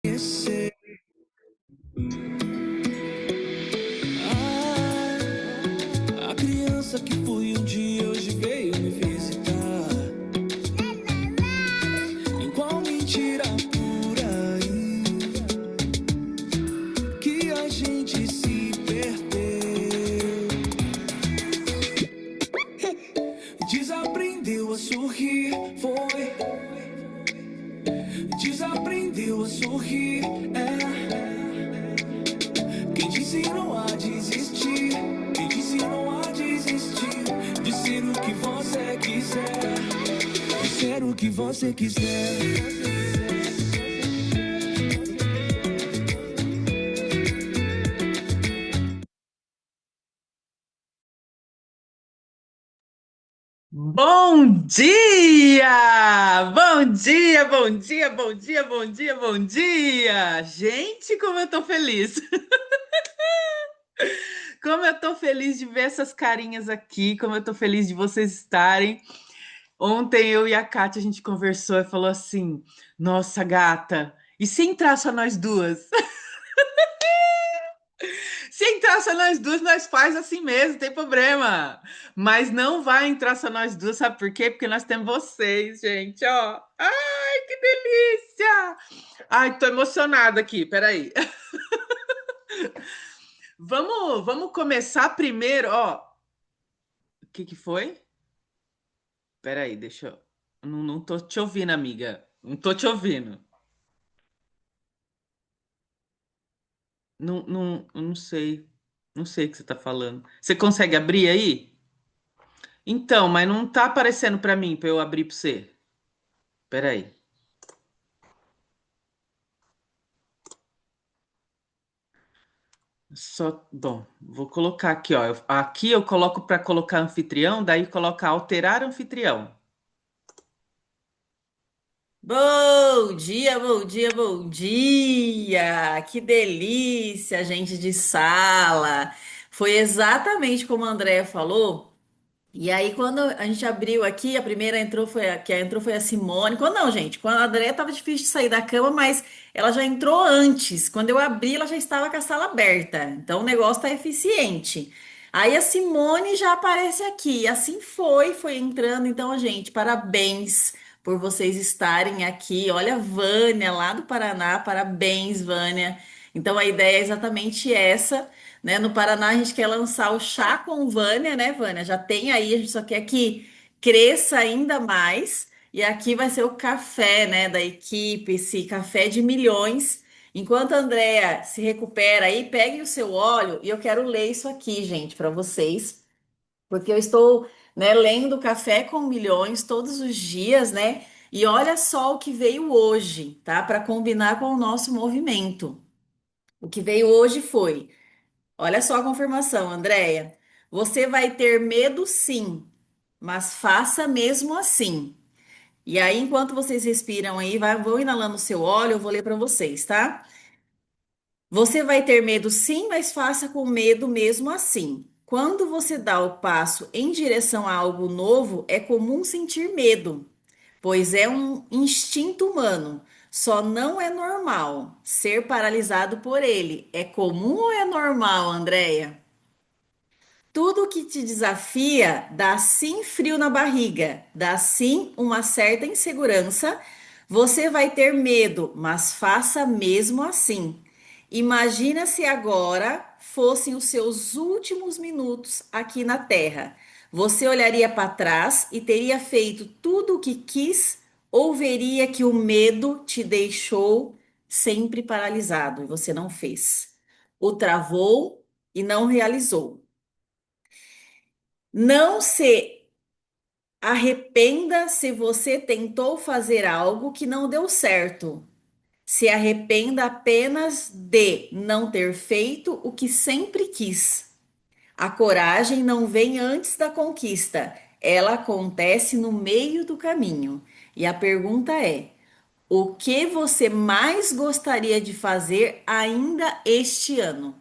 Esquecer. A criança que fui um dia hoje veio me visitar. Em qual mentira por aí que a gente se perdeu? Desaprendeu a sorrir, foi. Desaprendeu a sorrir, Quem disse não há de desistir? Quem disse não há de desistir? De ser o que você quiser. De ser o que você quiser. Bom dia! Bom dia, bom dia, bom dia, bom dia, bom dia! Gente, como eu tô feliz! Como eu tô feliz de ver essas carinhas aqui, como eu tô feliz de vocês estarem. Ontem eu e a Kátia a gente conversou e falou assim: Nossa, gata, e se entrar só nós duas? Se entrar só nós duas, nós faz assim mesmo, não tem problema. Mas não vai entrar só nós duas, sabe por quê? Porque nós temos vocês, gente, ó. Ai, que delícia! Ai, tô emocionada aqui, peraí. Vamos começar primeiro, ó. O que que foi? Peraí, deixa eu. Não tô te ouvindo, amiga. Não tô te ouvindo. Eu não sei. Não sei o que você tá falando. Você consegue abrir aí? Então, mas não tá aparecendo pra mim, pra eu abrir pra você. Peraí. Só, bom, vou colocar aqui, ó. Aqui eu coloco para colocar anfitrião, daí coloca alterar anfitrião. Bom dia, bom dia, bom dia! Que delícia, gente de sala! Foi exatamente como a Andrea falou. E aí, quando a gente abriu aqui, a primeira entrou foi a Simone. Quando não, gente, quando a Andrea tava difícil de sair da cama, mas ela já entrou antes. Quando eu abri, ela já estava com a sala aberta. Então o negócio tá eficiente. Aí a Simone já aparece aqui. Assim foi entrando. Então, gente, parabéns por vocês estarem aqui. Olha, a Vânia lá do Paraná, parabéns, Vânia. Então a ideia é exatamente essa, né? No Paraná a gente quer lançar o chá com Vânia, né, Vânia? Já tem aí, a gente só quer que cresça ainda mais. E aqui vai ser o café, né, da equipe, esse café de milhões. Enquanto a Andrea se recupera aí, pegue o seu óleo e eu quero ler isso aqui, gente, para vocês, porque eu estou, né, lendo Café com Milhões todos os dias, né? E olha só o que veio hoje, tá? Para combinar com o nosso movimento. O que veio hoje foi: olha só a confirmação, Andréia. Você vai ter medo sim, mas faça mesmo assim. E aí, enquanto vocês respiram aí, vão inalando o seu óleo, eu vou ler para vocês, tá? Você vai ter medo sim, mas faça com medo mesmo assim. Quando você dá o passo em direção a algo novo, é comum sentir medo, pois é um instinto humano. Só não é normal ser paralisado por ele. É comum ou é normal, Andréia? Tudo que te desafia dá sim frio na barriga, dá sim uma certa insegurança. Você vai ter medo, mas faça mesmo assim. Imagina se agora fossem os seus últimos minutos aqui na Terra. Você olharia para trás e teria feito tudo o que quis, ou veria que o medo te deixou sempre paralisado e você não fez. O travou e não realizou. Não se arrependa se você tentou fazer algo que não deu certo. Se arrependa apenas de não ter feito o que sempre quis. A coragem não vem antes da conquista, ela acontece no meio do caminho. E a pergunta é: o que você mais gostaria de fazer ainda este ano?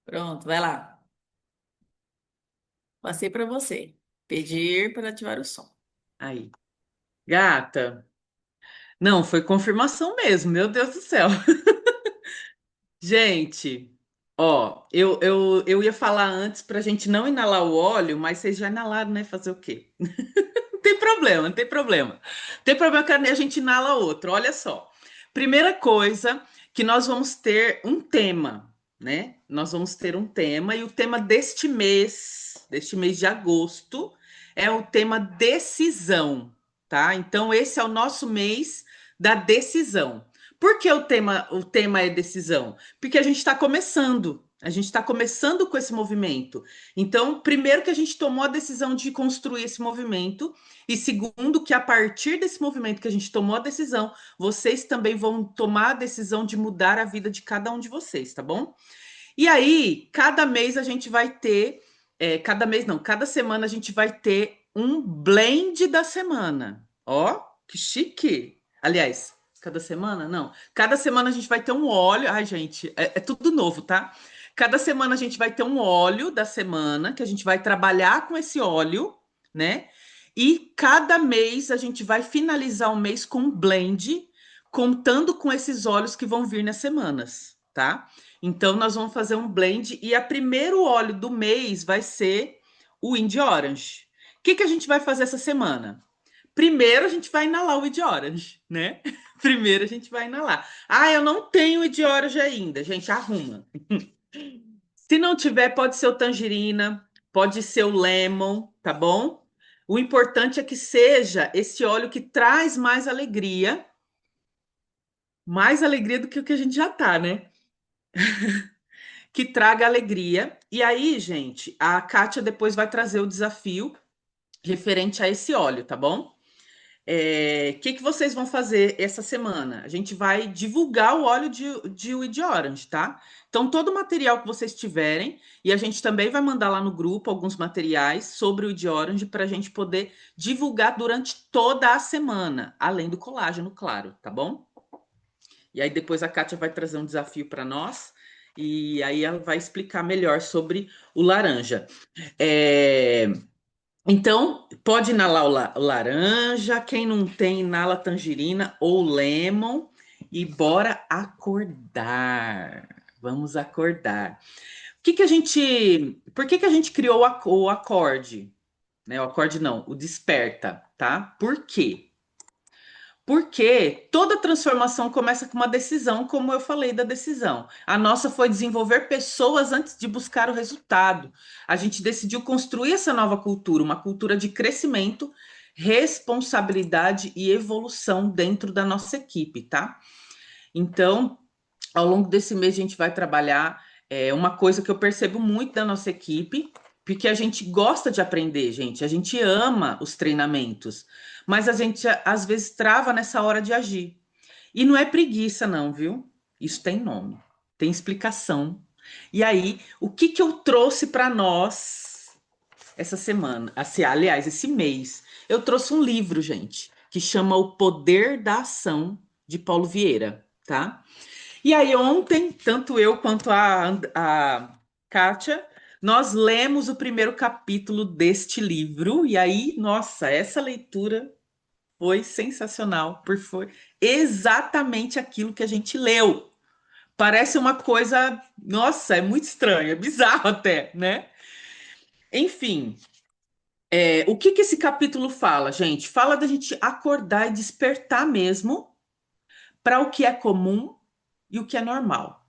Pronto, vai lá. Passei para você. Pedir para ativar o som. Aí. Gata. Não, foi confirmação mesmo, meu Deus do céu. Gente, ó, eu ia falar antes pra gente não inalar o óleo, mas vocês já inalaram, né? Fazer o quê? Não tem problema, não tem problema. Não tem problema que a gente inala outro. Olha só. Primeira coisa, que nós vamos ter um tema, né? Nós vamos ter um tema, e o tema deste mês de agosto, é o tema decisão, tá? Então, esse é o nosso mês da decisão. Por que o tema é decisão? Porque a gente está começando. A gente está começando com esse movimento. Então, primeiro que a gente tomou a decisão de construir esse movimento, e segundo, que a partir desse movimento que a gente tomou a decisão, vocês também vão tomar a decisão de mudar a vida de cada um de vocês, tá bom? E aí, cada mês a gente vai ter, cada mês não, cada semana a gente vai ter um blend da semana. Ó, que chique! Aliás, cada semana? Não. Cada semana a gente vai ter um óleo. Ai, gente, é tudo novo, tá? Cada semana a gente vai ter um óleo da semana, que a gente vai trabalhar com esse óleo, né? E cada mês a gente vai finalizar o mês com um blend, contando com esses óleos que vão vir nas semanas, tá? Então, nós vamos fazer um blend, e o primeiro óleo do mês vai ser o Wind Orange. O que a gente vai fazer essa semana? Primeiro, a gente vai inalar o Wind Orange, né? Primeiro, a gente vai inalar. Ah, eu não tenho Wind Orange ainda. Gente, arruma. Se não tiver, pode ser o tangerina, pode ser o lemon, tá bom? O importante é que seja esse óleo que traz mais alegria do que o que a gente já tá, né? Que traga alegria. E aí, gente, a Kátia depois vai trazer o desafio referente a esse óleo, tá bom? Que vocês vão fazer essa semana? A gente vai divulgar o óleo de Weed Orange, tá? Então, todo o material que vocês tiverem, e a gente também vai mandar lá no grupo alguns materiais sobre o Weed Orange para a gente poder divulgar durante toda a semana, além do colágeno, claro, tá bom? E aí depois a Kátia vai trazer um desafio para nós, e aí ela vai explicar melhor sobre o laranja. Então, pode inalar o laranja, quem não tem, inala tangerina ou lemon, e bora acordar. Vamos acordar. Por que a gente criou o acorde? Né? O acorde não, o desperta, tá? Por quê? Porque toda transformação começa com uma decisão, como eu falei da decisão. A nossa foi desenvolver pessoas antes de buscar o resultado. A gente decidiu construir essa nova cultura, uma cultura de crescimento, responsabilidade e evolução dentro da nossa equipe, tá? Então, ao longo desse mês, a gente vai trabalhar uma coisa que eu percebo muito da nossa equipe, porque a gente gosta de aprender, gente, a gente ama os treinamentos, mas a gente às vezes trava nessa hora de agir. E não é preguiça, não, viu? Isso tem nome, tem explicação. E aí, o que eu trouxe para nós essa semana? Assim, aliás, esse mês, eu trouxe um livro, gente, que chama O Poder da Ação, de Paulo Vieira, tá? E aí, ontem, tanto eu quanto a Kátia, nós lemos o primeiro capítulo deste livro, e aí, nossa, essa leitura foi sensacional, porque foi exatamente aquilo que a gente leu. Parece uma coisa, nossa, é muito estranho, é bizarro até, né? Enfim, o que esse capítulo fala, gente? Fala da gente acordar e despertar mesmo para o que é comum e o que é normal.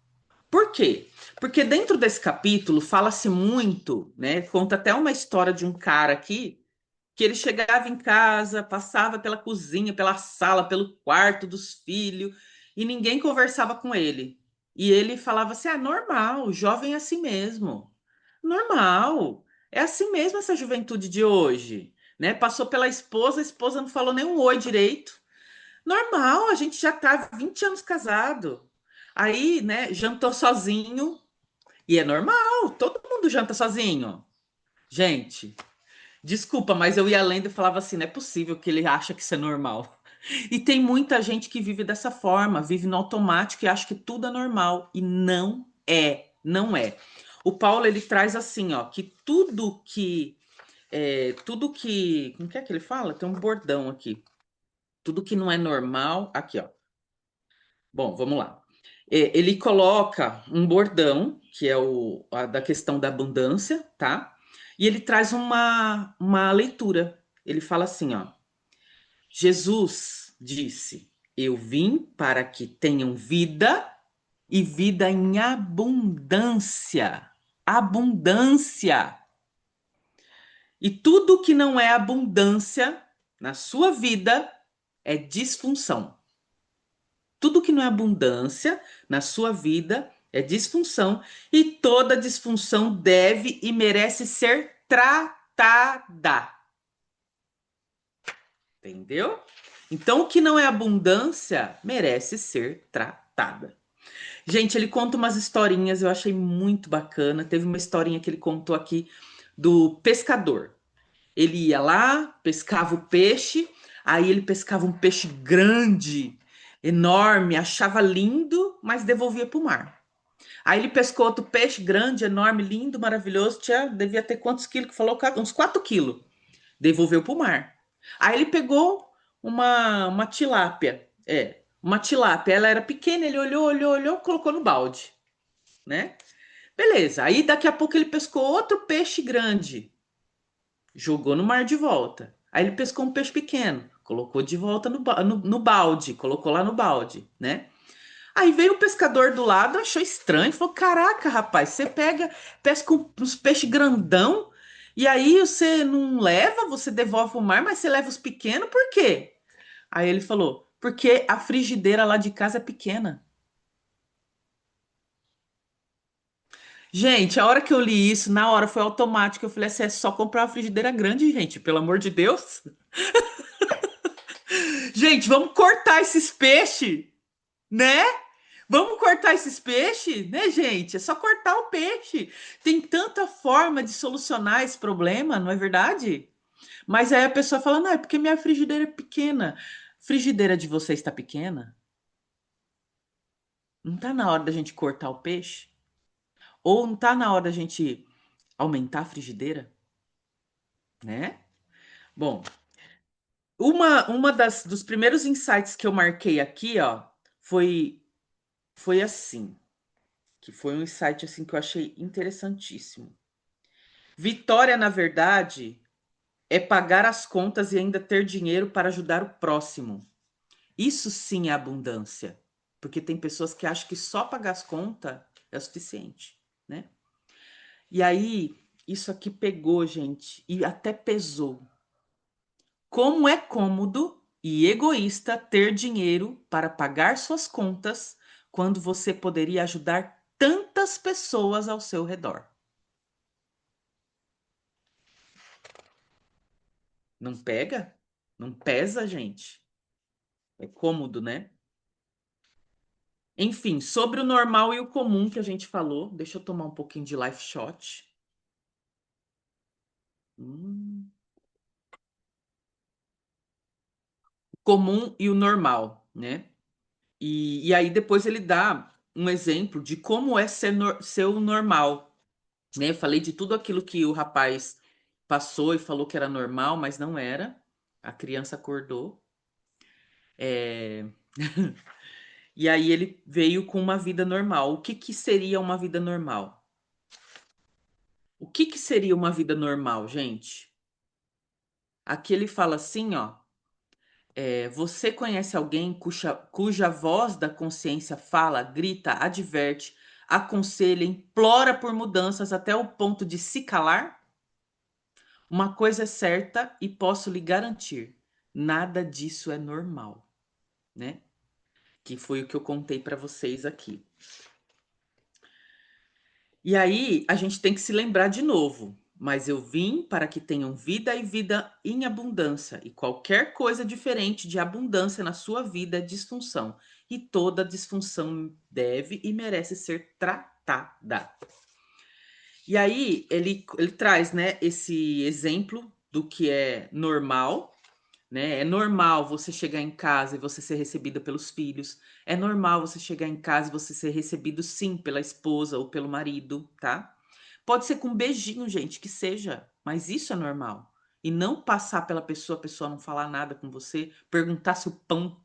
Por quê? Porque dentro desse capítulo fala-se muito, né? Conta até uma história de um cara aqui que ele chegava em casa, passava pela cozinha, pela sala, pelo quarto dos filhos e ninguém conversava com ele. E ele falava assim: ah, normal, jovem é assim mesmo. Normal. É assim mesmo essa juventude de hoje, né? Passou pela esposa, a esposa não falou nem um oi direito. Normal, a gente já tá há 20 anos casado. Aí, né, jantou sozinho, e é normal, todo mundo janta sozinho. Gente, desculpa, mas eu ia lendo e falava assim, não é possível que ele acha que isso é normal. E tem muita gente que vive dessa forma, vive no automático e acha que tudo é normal. E não é, não é. O Paulo, ele traz assim, ó, que tudo que tudo que. Como que é que ele fala? Tem um bordão aqui. Tudo que não é normal. Aqui, ó. Bom, vamos lá. Ele coloca um bordão, que é da questão da abundância, tá? E ele traz uma leitura. Ele fala assim, ó. Jesus disse: Eu vim para que tenham vida e vida em abundância. Abundância. E tudo que não é abundância na sua vida é disfunção. Tudo que não é abundância na sua vida é disfunção. E toda disfunção deve e merece ser tratada. Entendeu? Então, o que não é abundância merece ser tratada. Gente, ele conta umas historinhas, eu achei muito bacana. Teve uma historinha que ele contou aqui do pescador. Ele ia lá, pescava o peixe, aí ele pescava um peixe grande, enorme, achava lindo, mas devolvia para o mar. Aí ele pescou outro peixe grande, enorme, lindo, maravilhoso, devia ter quantos quilos que falou? Uns 4 quilos. Devolveu para o mar. Aí ele pegou uma tilápia. Uma tilápia. Ela era pequena, ele olhou, colocou no balde, né? Beleza. Aí daqui a pouco ele pescou outro peixe grande, jogou no mar de volta. Aí ele pescou um peixe pequeno, colocou de volta no balde, colocou lá no balde, né? Aí veio o pescador do lado, achou estranho, falou: Caraca, rapaz, você pesca uns peixes grandão, e aí você não leva, você devolve o mar, mas você leva os pequenos, por quê? Aí ele falou: Porque a frigideira lá de casa é pequena. Gente, a hora que eu li isso, na hora foi automático. Eu falei assim: é só comprar uma frigideira grande, gente, pelo amor de Deus. Gente, vamos cortar esses peixes, né? Vamos cortar esses peixes, né, gente? É só cortar o peixe. Tem tanta forma de solucionar esse problema, não é verdade? Mas aí a pessoa fala: não, é porque minha frigideira é pequena. Frigideira de vocês está pequena? Não tá na hora da gente cortar o peixe? Ou não tá na hora da gente aumentar a frigideira, né? Bom, dos primeiros insights que eu marquei aqui, ó, foi assim, que foi um insight assim que eu achei interessantíssimo. Vitória, na verdade, é pagar as contas e ainda ter dinheiro para ajudar o próximo. Isso sim é abundância, porque tem pessoas que acham que só pagar as contas é o suficiente, né? E aí, isso aqui pegou, gente, e até pesou. Como é cômodo e egoísta ter dinheiro para pagar suas contas quando você poderia ajudar tantas pessoas ao seu redor. Não pega? Não pesa, gente? É cômodo, né? Enfim, sobre o normal e o comum que a gente falou, deixa eu tomar um pouquinho de life shot. Comum e o normal, né? E aí depois ele dá um exemplo de como é ser o normal, né? Eu falei de tudo aquilo que o rapaz passou e falou que era normal, mas não era. A criança acordou. É... E aí ele veio com uma vida normal. O que que seria uma vida normal? O que que seria uma vida normal, gente? Aqui ele fala assim, ó. Você conhece alguém cuja voz da consciência fala, grita, adverte, aconselha, implora por mudanças até o ponto de se calar? Uma coisa é certa e posso lhe garantir: nada disso é normal, né? Que foi o que eu contei para vocês aqui. E aí a gente tem que se lembrar de novo. Mas eu vim para que tenham vida e vida em abundância, e qualquer coisa diferente de abundância na sua vida é disfunção, e toda disfunção deve e merece ser tratada. E aí ele traz, né, esse exemplo do que é normal, né? É normal você chegar em casa e você ser recebida pelos filhos. É normal você chegar em casa e você ser recebido sim pela esposa ou pelo marido, tá? Pode ser com um beijinho, gente, que seja. mas isso é normal. E não passar pela pessoa, a pessoa não falar nada com você, perguntar se o pão,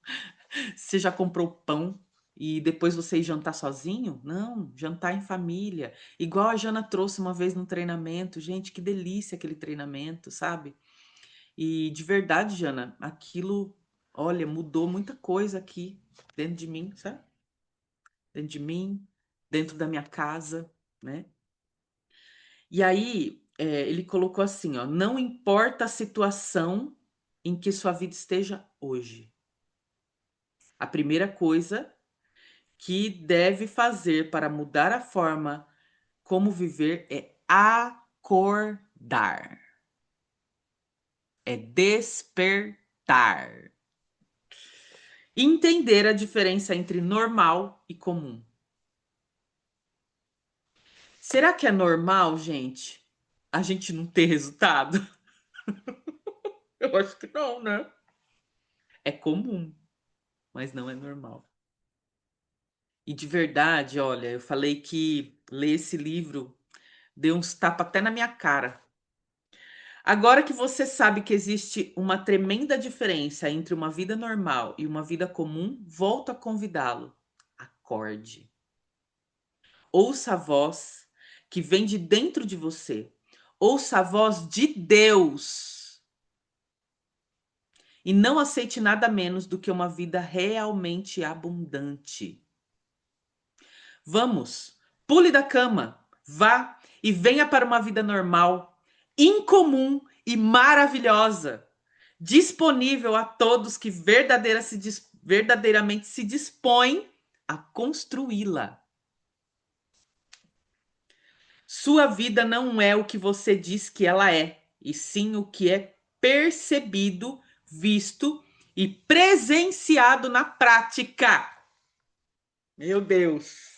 você já comprou pão e depois você ir jantar sozinho? Não, jantar em família. Igual a Jana trouxe uma vez no treinamento. Gente, que delícia aquele treinamento, sabe? E de verdade, Jana, aquilo, olha, mudou muita coisa aqui dentro de mim, sabe? Dentro de mim, dentro da minha casa, né? E aí, ele colocou assim, ó, não importa a situação em que sua vida esteja hoje. A primeira coisa que deve fazer para mudar a forma como viver é acordar, é despertar. Entender a diferença entre normal e comum. Será que é normal, gente, a gente não ter resultado? Eu acho que não, né? É comum, mas não é normal. E de verdade, olha, eu falei que ler esse livro deu uns tapas até na minha cara. Agora que você sabe que existe uma tremenda diferença entre uma vida normal e uma vida comum, volto a convidá-lo. Acorde. Ouça a voz que vem de dentro de você. Ouça a voz de Deus. E não aceite nada menos do que uma vida realmente abundante. Vamos, pule da cama, vá e venha para uma vida normal, incomum e maravilhosa, disponível a todos que verdadeiramente se dispõem a construí-la. Sua vida não é o que você diz que ela é, e sim o que é percebido, visto e presenciado na prática. Meu Deus,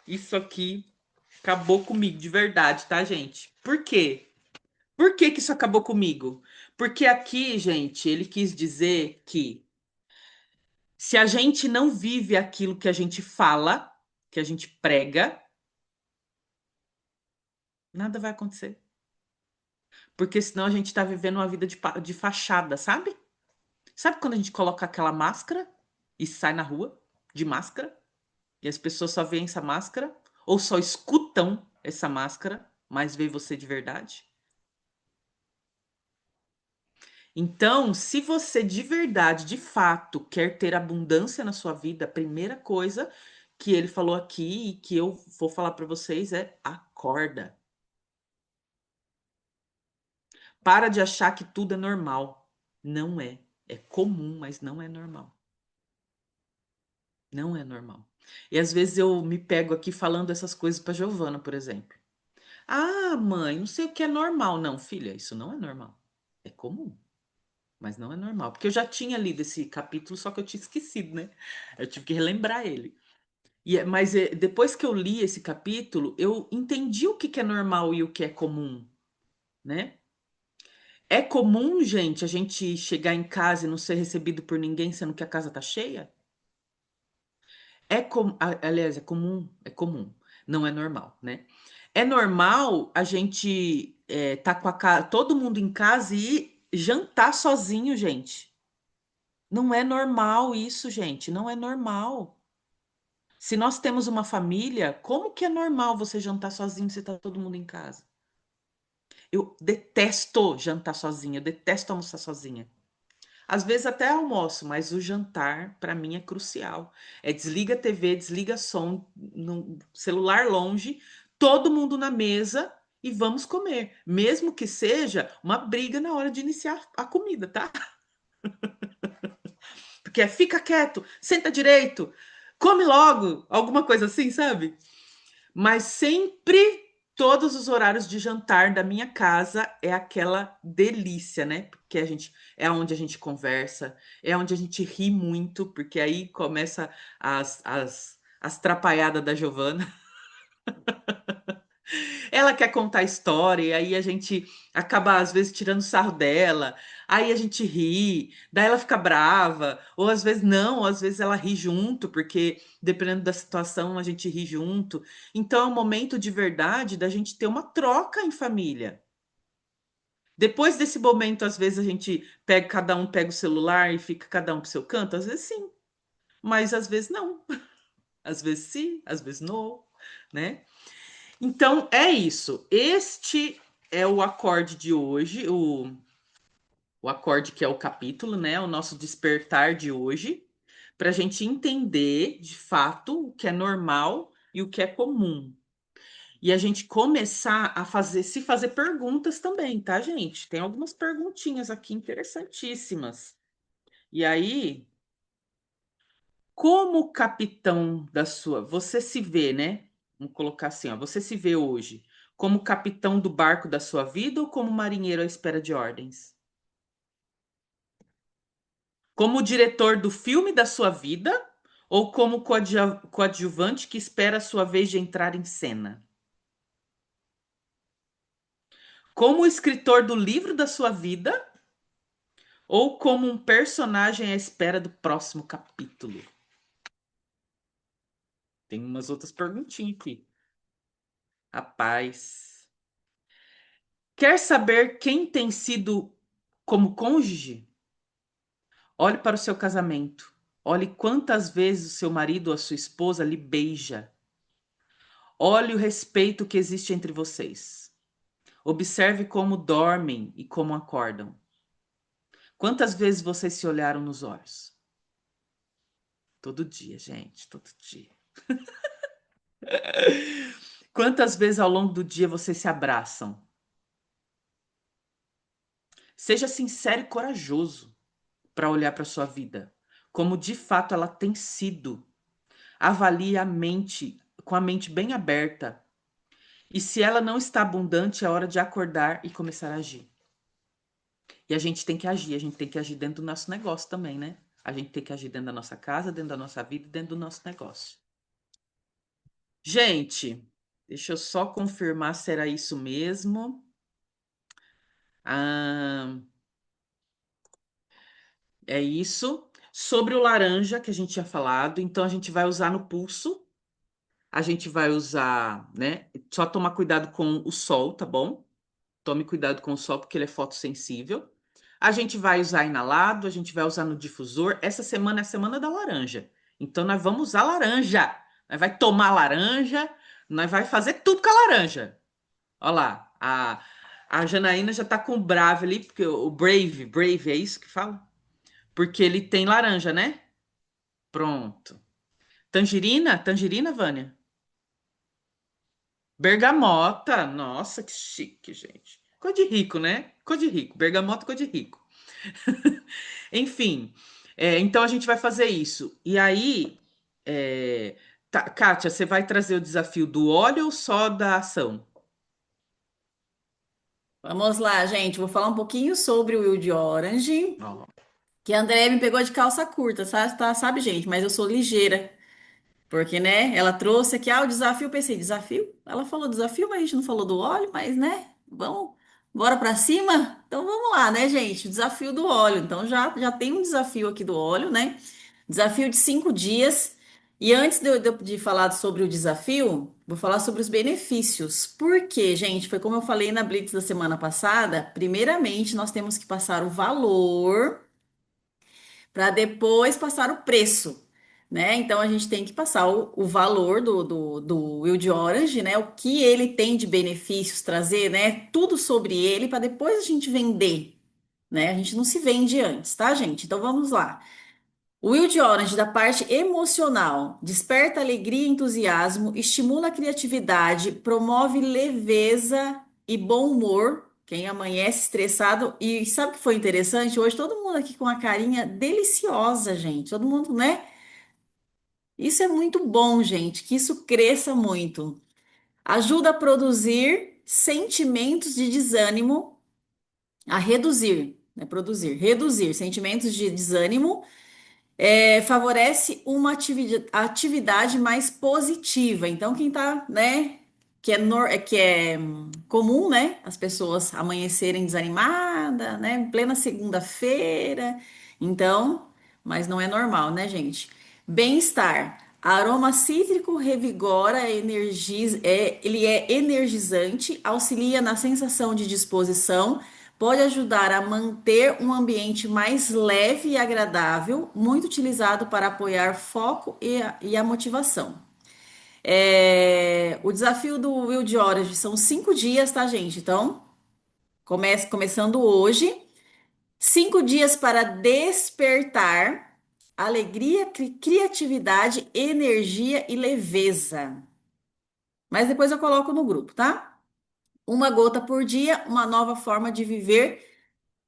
isso aqui acabou comigo de verdade, tá, gente? Por quê? Por que que isso acabou comigo? Porque aqui, gente, ele quis dizer que se a gente não vive aquilo que a gente fala, que a gente prega, nada vai acontecer. Porque senão a gente tá vivendo uma vida de fachada, sabe? Sabe quando a gente coloca aquela máscara e sai na rua de máscara? E as pessoas só veem essa máscara ou só escutam essa máscara, mas vê você de verdade? Então, se você de verdade, de fato, quer ter abundância na sua vida, a primeira coisa que ele falou aqui e que eu vou falar para vocês é acorda. Para de achar que tudo é normal. Não é. É comum, mas não é normal. Não é normal. E às vezes eu me pego aqui falando essas coisas para Giovana, por exemplo. Ah, mãe, não sei o que é normal. Não, filha, isso não é normal. É comum. Mas não é normal. Porque eu já tinha lido esse capítulo, só que eu tinha esquecido, né? Eu tive que relembrar ele. Mas depois que eu li esse capítulo, eu entendi o que que é normal e o que é comum, né? É comum, gente, a gente chegar em casa e não ser recebido por ninguém, sendo que a casa tá cheia? Aliás, é comum, não é normal, né? É normal a gente tá com todo mundo em casa e jantar sozinho, gente. Não é normal isso, gente. Não é normal. Se nós temos uma família, como que é normal você jantar sozinho se tá todo mundo em casa? Eu detesto jantar sozinha, eu detesto almoçar sozinha. Às vezes até almoço, mas o jantar para mim é crucial. É desliga a TV, desliga som, no celular longe, todo mundo na mesa e vamos comer, mesmo que seja uma briga na hora de iniciar a comida, tá? Porque fica quieto, senta direito, come logo, alguma coisa assim, sabe? Mas sempre, todos os horários de jantar da minha casa é aquela delícia, né? Porque é onde a gente conversa, é onde a gente ri muito, porque aí começa as trapalhadas da Giovana. Ela quer contar história, e aí a gente acaba, às vezes, tirando sarro dela, aí a gente ri, daí ela fica brava, ou às vezes não, ou às vezes ela ri junto, porque dependendo da situação a gente ri junto. Então é um momento de verdade da gente ter uma troca em família. Depois desse momento, às vezes a gente pega, cada um pega o celular e fica cada um pro seu canto, às vezes sim, mas às vezes não. Às vezes sim, às vezes não, né? Então é isso. Este é o acorde de hoje, o acorde que é o capítulo, né? O nosso despertar de hoje, para a gente entender de fato o que é normal e o que é comum. E a gente começar a fazer, se fazer perguntas também, tá, gente? Tem algumas perguntinhas aqui interessantíssimas. E aí, como capitão da sua, você se vê, né? Vamos colocar assim, ó, você se vê hoje como capitão do barco da sua vida ou como marinheiro à espera de ordens? Como diretor do filme da sua vida ou como coadjuvante que espera a sua vez de entrar em cena? Como escritor do livro da sua vida ou como um personagem à espera do próximo capítulo? Tem umas outras perguntinhas aqui. Rapaz. Quer saber quem tem sido como cônjuge? Olhe para o seu casamento. Olhe quantas vezes o seu marido ou a sua esposa lhe beija. Olhe o respeito que existe entre vocês. Observe como dormem e como acordam. Quantas vezes vocês se olharam nos olhos? Todo dia, gente, todo dia. Quantas vezes ao longo do dia vocês se abraçam? Seja sincero e corajoso para olhar para sua vida, como de fato ela tem sido. Avalie a mente, com a mente bem aberta. E se ela não está abundante, é hora de acordar e começar a agir. E a gente tem que agir, a gente tem que agir dentro do nosso negócio também, né? A gente tem que agir dentro da nossa casa, dentro da nossa vida e dentro do nosso negócio. Gente, deixa eu só confirmar se era isso mesmo. Ah, é isso. Sobre o laranja que a gente tinha falado, então a gente vai usar no pulso. A gente vai usar, né? Só tomar cuidado com o sol, tá bom? Tome cuidado com o sol, porque ele é fotossensível. A gente vai usar inalado, a gente vai usar no difusor. Essa semana é a semana da laranja. Então, nós vamos usar laranja. Nós vai tomar laranja, nós vai fazer tudo com a laranja. Olha lá, a Janaína já tá com o Brave ali, porque o Brave, é isso que fala? Porque ele tem laranja, né? Pronto. Tangerina, Vânia? Bergamota. Nossa, que chique, gente. Cor de rico, né? Cor de rico. Bergamota, cor de rico. Enfim, então a gente vai fazer isso. E aí, Kátia, você vai trazer o desafio do óleo ou só da ação? Vamos lá, gente. Vou falar um pouquinho sobre o Wild Orange, Ó, que a Andrea me pegou de calça curta, sabe, sabe, gente? Mas eu sou ligeira. Porque, né, ela trouxe aqui, o desafio, eu pensei, desafio? Ela falou desafio, mas a gente não falou do óleo, mas, né, vamos, bora pra cima? Então vamos lá, né, gente, o desafio do óleo. Então já tem um desafio aqui do óleo, né, desafio de 5 dias. E antes de falar sobre o desafio, vou falar sobre os benefícios. Por quê, gente? Foi como eu falei na Blitz da semana passada, primeiramente nós temos que passar o valor para depois passar o preço, né? Então a gente tem que passar o valor do Wild Orange, né? O que ele tem de benefícios, trazer, né? Tudo sobre ele para depois a gente vender, né? A gente não se vende antes, tá, gente? Então vamos lá. O Wild Orange, da parte emocional, desperta alegria e entusiasmo, estimula a criatividade, promove leveza e bom humor. Quem amanhece estressado. E sabe o que foi interessante? Hoje todo mundo aqui com a carinha deliciosa, gente. Todo mundo, né? Isso é muito bom, gente. Que isso cresça muito. Ajuda a produzir sentimentos de desânimo, a reduzir, né? Reduzir sentimentos de desânimo favorece uma atividade mais positiva. Então, quem tá, né, que é comum, né, as pessoas amanhecerem desanimadas, né, em plena segunda-feira. Então, mas não é normal, né, gente? Bem-estar. Aroma cítrico revigora, ele é energizante, auxilia na sensação de disposição, pode ajudar a manter um ambiente mais leve e agradável, muito utilizado para apoiar foco e a motivação. O desafio do Will George são 5 dias, tá, gente? Então, começando hoje. 5 dias para despertar alegria, criatividade, energia e leveza. Mas depois eu coloco no grupo, tá? Uma gota por dia, uma nova forma de viver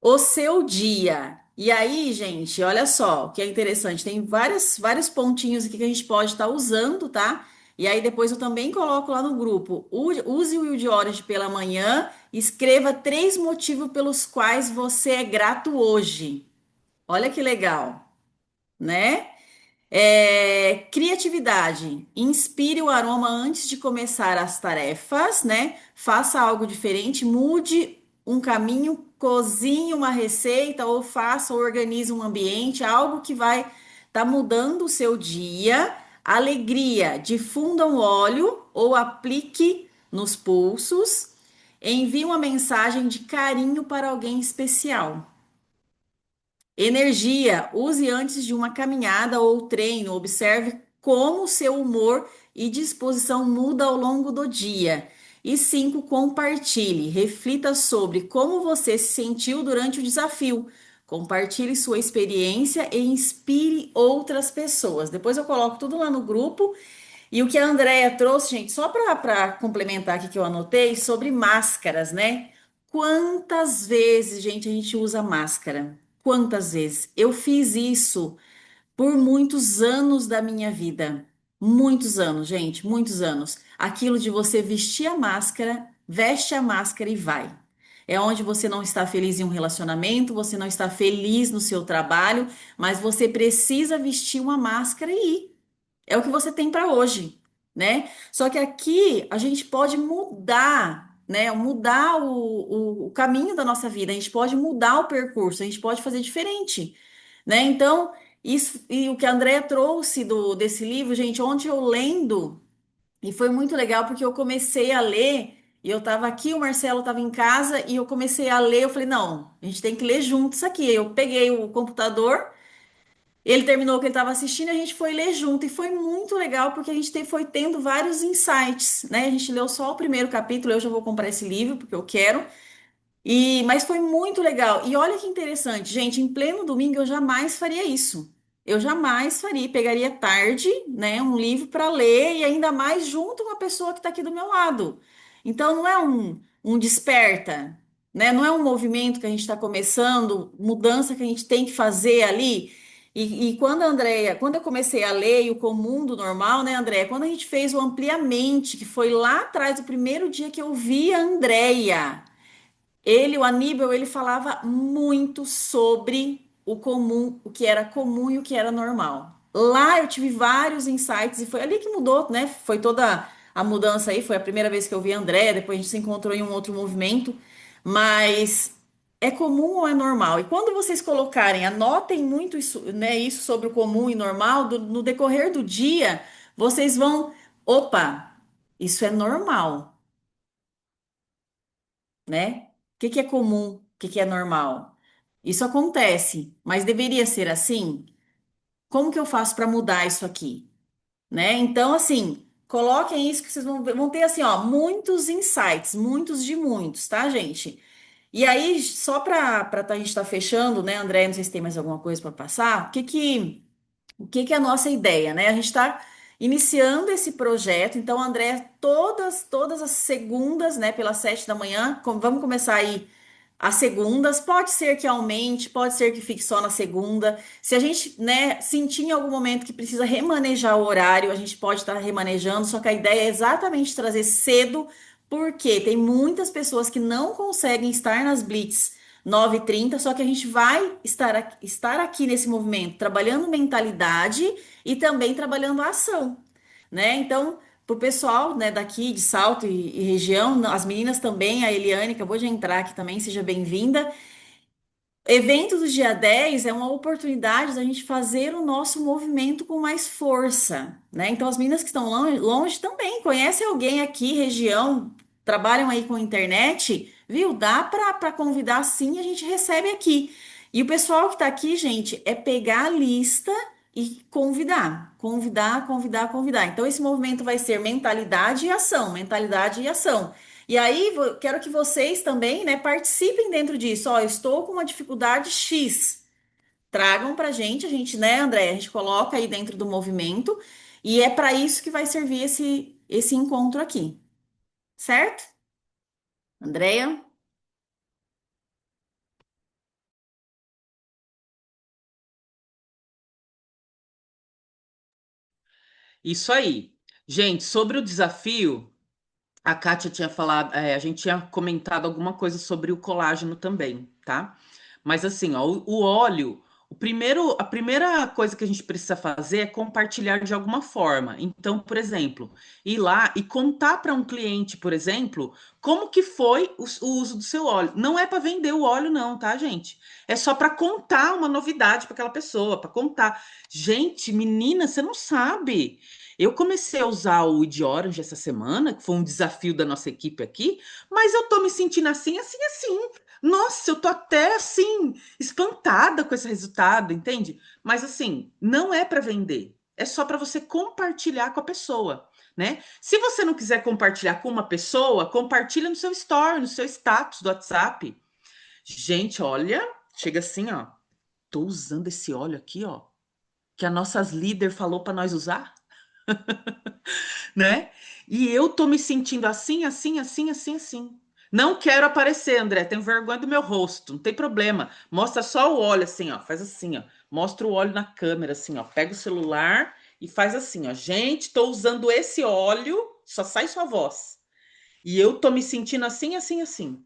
o seu dia. E aí, gente, olha só, o que é interessante, tem vários pontinhos aqui que a gente pode estar usando, tá? E aí depois eu também coloco lá no grupo. Use o Will de Horas pela manhã, escreva 3 motivos pelos quais você é grato hoje. Olha que legal, né? Criatividade. Inspire o aroma antes de começar as tarefas, né? Faça algo diferente, mude um caminho, cozinhe uma receita, ou faça ou organize um ambiente, algo que vai estar mudando o seu dia. Alegria. Difunda um óleo ou aplique nos pulsos. Envie uma mensagem de carinho para alguém especial. Energia, use antes de uma caminhada ou treino. Observe como o seu humor e disposição muda ao longo do dia. E 5, compartilhe. Reflita sobre como você se sentiu durante o desafio. Compartilhe sua experiência e inspire outras pessoas. Depois eu coloco tudo lá no grupo. E o que a Andrea trouxe, gente, só para complementar aqui que eu anotei, sobre máscaras, né? Quantas vezes, gente, a gente usa máscara? Quantas vezes? Eu fiz isso por muitos anos da minha vida. Muitos anos, gente, muitos anos. Aquilo de você vestir a máscara, veste a máscara e vai. É onde você não está feliz em um relacionamento, você não está feliz no seu trabalho, mas você precisa vestir uma máscara e ir. É o que você tem para hoje, né? Só que aqui a gente pode mudar, né? Mudar o caminho da nossa vida, a gente pode mudar o percurso, a gente pode fazer diferente, né? Então, isso e o que a Andrea trouxe desse livro, gente, ontem eu lendo, e foi muito legal porque eu comecei a ler. E eu estava aqui, o Marcelo estava em casa e eu comecei a ler. Eu falei, não, a gente tem que ler juntos aqui. Eu peguei o computador. Ele terminou o que ele estava assistindo, e a gente foi ler junto e foi muito legal porque a gente foi tendo vários insights, né? A gente leu só o primeiro capítulo, eu já vou comprar esse livro porque eu quero. Mas foi muito legal. E olha que interessante, gente, em pleno domingo eu jamais faria isso. Eu jamais faria, pegaria tarde, né, um livro para ler e ainda mais junto com a pessoa que está aqui do meu lado. Então não é um desperta, né? Não é um movimento que a gente está começando, mudança que a gente tem que fazer ali. E quando eu comecei a ler e o comum do normal, né, Andréia? Quando a gente fez o Ampliamente, que foi lá atrás, o primeiro dia que eu vi a Andréia. O Aníbal, ele falava muito sobre o comum, o que era comum e o que era normal. Lá eu tive vários insights e foi ali que mudou, né? Foi toda a mudança aí. Foi a primeira vez que eu vi a André, depois a gente se encontrou em um outro movimento. Mas é comum ou é normal? E quando vocês colocarem, anotem muito isso, né, isso sobre o comum e normal, no decorrer do dia, vocês vão, opa, isso é normal, né? O que que é comum? O que que é normal? Isso acontece, mas deveria ser assim? Como que eu faço para mudar isso aqui? Né? Então, assim, coloquem isso que vocês vão ter assim, ó, muitos insights, muitos de muitos, tá, gente? E aí, só para a gente estar fechando, né, André? Não sei se tem mais alguma coisa para passar. O que que é a nossa ideia, né? A gente está iniciando esse projeto, então, André, todas as segundas, né, pelas 7 da manhã, vamos começar aí as segundas. Pode ser que aumente, pode ser que fique só na segunda. Se a gente, né, sentir em algum momento que precisa remanejar o horário, a gente pode estar remanejando, só que a ideia é exatamente trazer cedo, porque tem muitas pessoas que não conseguem estar nas blitz 9h30, só que a gente vai estar aqui nesse movimento, trabalhando mentalidade e também trabalhando a ação, né? Então, para o pessoal, né, daqui de Salto e região, as meninas também, a Eliane acabou de entrar aqui também, seja bem-vinda. Evento do dia 10 é uma oportunidade da gente fazer o nosso movimento com mais força, né? Então, as meninas que estão longe também conhecem alguém aqui, região, trabalham aí com internet, Viu? Dá para convidar sim, a gente recebe aqui. E o pessoal que tá aqui, gente, é pegar a lista e convidar, convidar, convidar, convidar. Então, esse movimento vai ser mentalidade e ação, mentalidade e ação. E aí, quero que vocês também, né, participem dentro disso. Ó, eu estou com uma dificuldade X. Tragam pra gente, né, André? A gente coloca aí dentro do movimento e é para isso que vai servir esse encontro aqui, certo? Andréia? Isso aí. Gente, sobre o desafio, a Kátia tinha falado, a gente tinha comentado alguma coisa sobre o colágeno também, tá? Mas assim, ó, o óleo, a primeira coisa que a gente precisa fazer é compartilhar de alguma forma. Então, por exemplo, ir lá e contar para um cliente, por exemplo, como que foi o uso do seu óleo. Não é para vender o óleo, não, tá, gente? É só para contar uma novidade para aquela pessoa, para contar. Gente, menina, você não sabe. Eu comecei a usar o Weed Orange essa semana, que foi um desafio da nossa equipe aqui, mas eu tô me sentindo assim, assim, assim. Nossa, eu tô até assim, espantada com esse resultado, entende? Mas assim, não é para vender, é só para você compartilhar com a pessoa, né? Se você não quiser compartilhar com uma pessoa, compartilha no seu story, no seu status do WhatsApp. Gente, olha, chega assim, ó. Tô usando esse óleo aqui, ó, que a nossa líder falou para nós usar, né? E eu tô me sentindo assim, assim, assim, assim, assim. Não quero aparecer, André. Tenho vergonha do meu rosto. Não tem problema. Mostra só o óleo assim, ó. Faz assim, ó. Mostra o óleo na câmera, assim, ó. Pega o celular e faz assim, ó. Gente, tô usando esse óleo. Só sai sua voz. E eu tô me sentindo assim, assim, assim.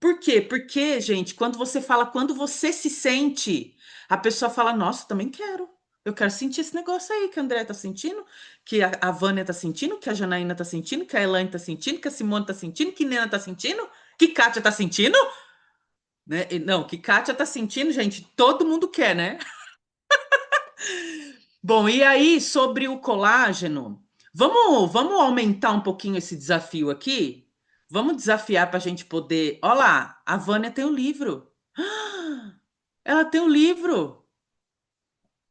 Por quê? Porque, gente, quando você fala, quando você se sente, a pessoa fala, nossa, também quero. Eu quero sentir esse negócio aí que a André tá sentindo, que a Vânia tá sentindo, que a Janaína tá sentindo, que a Elaine tá sentindo, que a Simone tá sentindo, que Nena tá sentindo, que Kátia tá sentindo, né? Não, que Kátia tá sentindo, gente, todo mundo quer, né? Bom, e aí, sobre o colágeno, vamos aumentar um pouquinho esse desafio aqui? Vamos desafiar para a gente poder. Olha lá, a Vânia tem o livro. Ela tem o livro,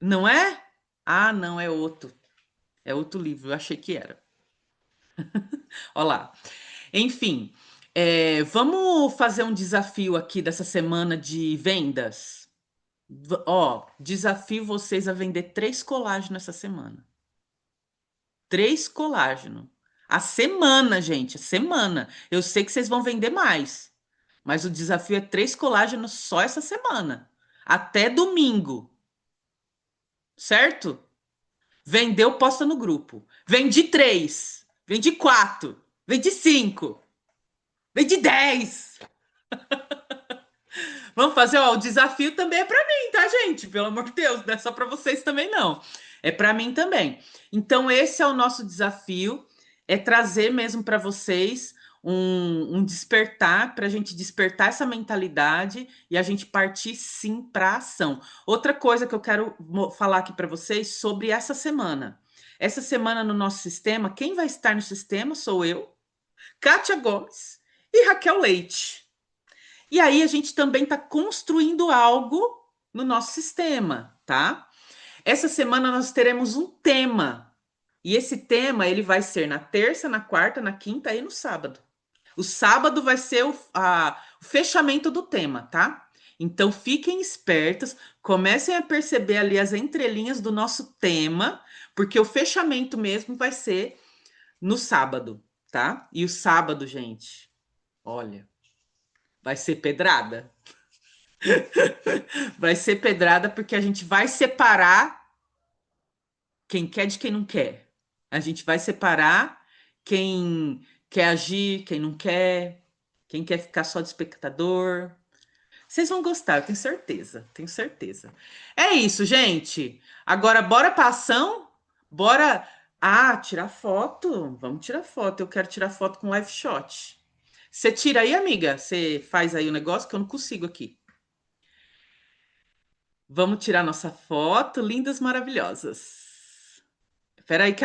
não é? Ah, não, é outro. É outro livro, eu achei que era. Olha lá. Enfim, vamos fazer um desafio aqui dessa semana de vendas. Ó, desafio vocês a vender 3 colágenos essa semana. 3 colágeno. A semana, gente, a semana. Eu sei que vocês vão vender mais, mas o desafio é 3 colágenos só essa semana. Até domingo, certo? Vendeu, posta no grupo. Vendi 3, vendi 4, vendi 5, vendi 10. Vamos fazer, ó, o desafio também é para mim, tá, gente? Pelo amor de Deus, não é só para vocês também, não. É para mim também. Então, esse é o nosso desafio, é trazer mesmo para vocês um despertar, para a gente despertar essa mentalidade e a gente partir sim para ação. Outra coisa que eu quero falar aqui para vocês sobre essa semana. Essa semana no nosso sistema, quem vai estar no sistema sou eu, Kátia Gomes e Raquel Leite. E aí a gente também está construindo algo no nosso sistema, tá? Essa semana nós teremos um tema. E esse tema ele vai ser na terça, na quarta, na quinta e no sábado. O sábado vai ser o fechamento do tema, tá? Então fiquem espertos, comecem a perceber ali as entrelinhas do nosso tema, porque o fechamento mesmo vai ser no sábado, tá? E o sábado, gente, olha, vai ser pedrada. Vai ser pedrada porque a gente vai separar quem quer de quem não quer. A gente vai separar quem quer agir, quem não quer, quem quer ficar só de espectador. Vocês vão gostar, eu tenho certeza, tenho certeza. É isso, gente. Agora bora pra ação? Bora. Ah, tirar foto. Vamos tirar foto. Eu quero tirar foto com live shot. Você tira aí, amiga? Você faz aí o negócio que eu não consigo aqui. Vamos tirar nossa foto, lindas, maravilhosas. Espera aí,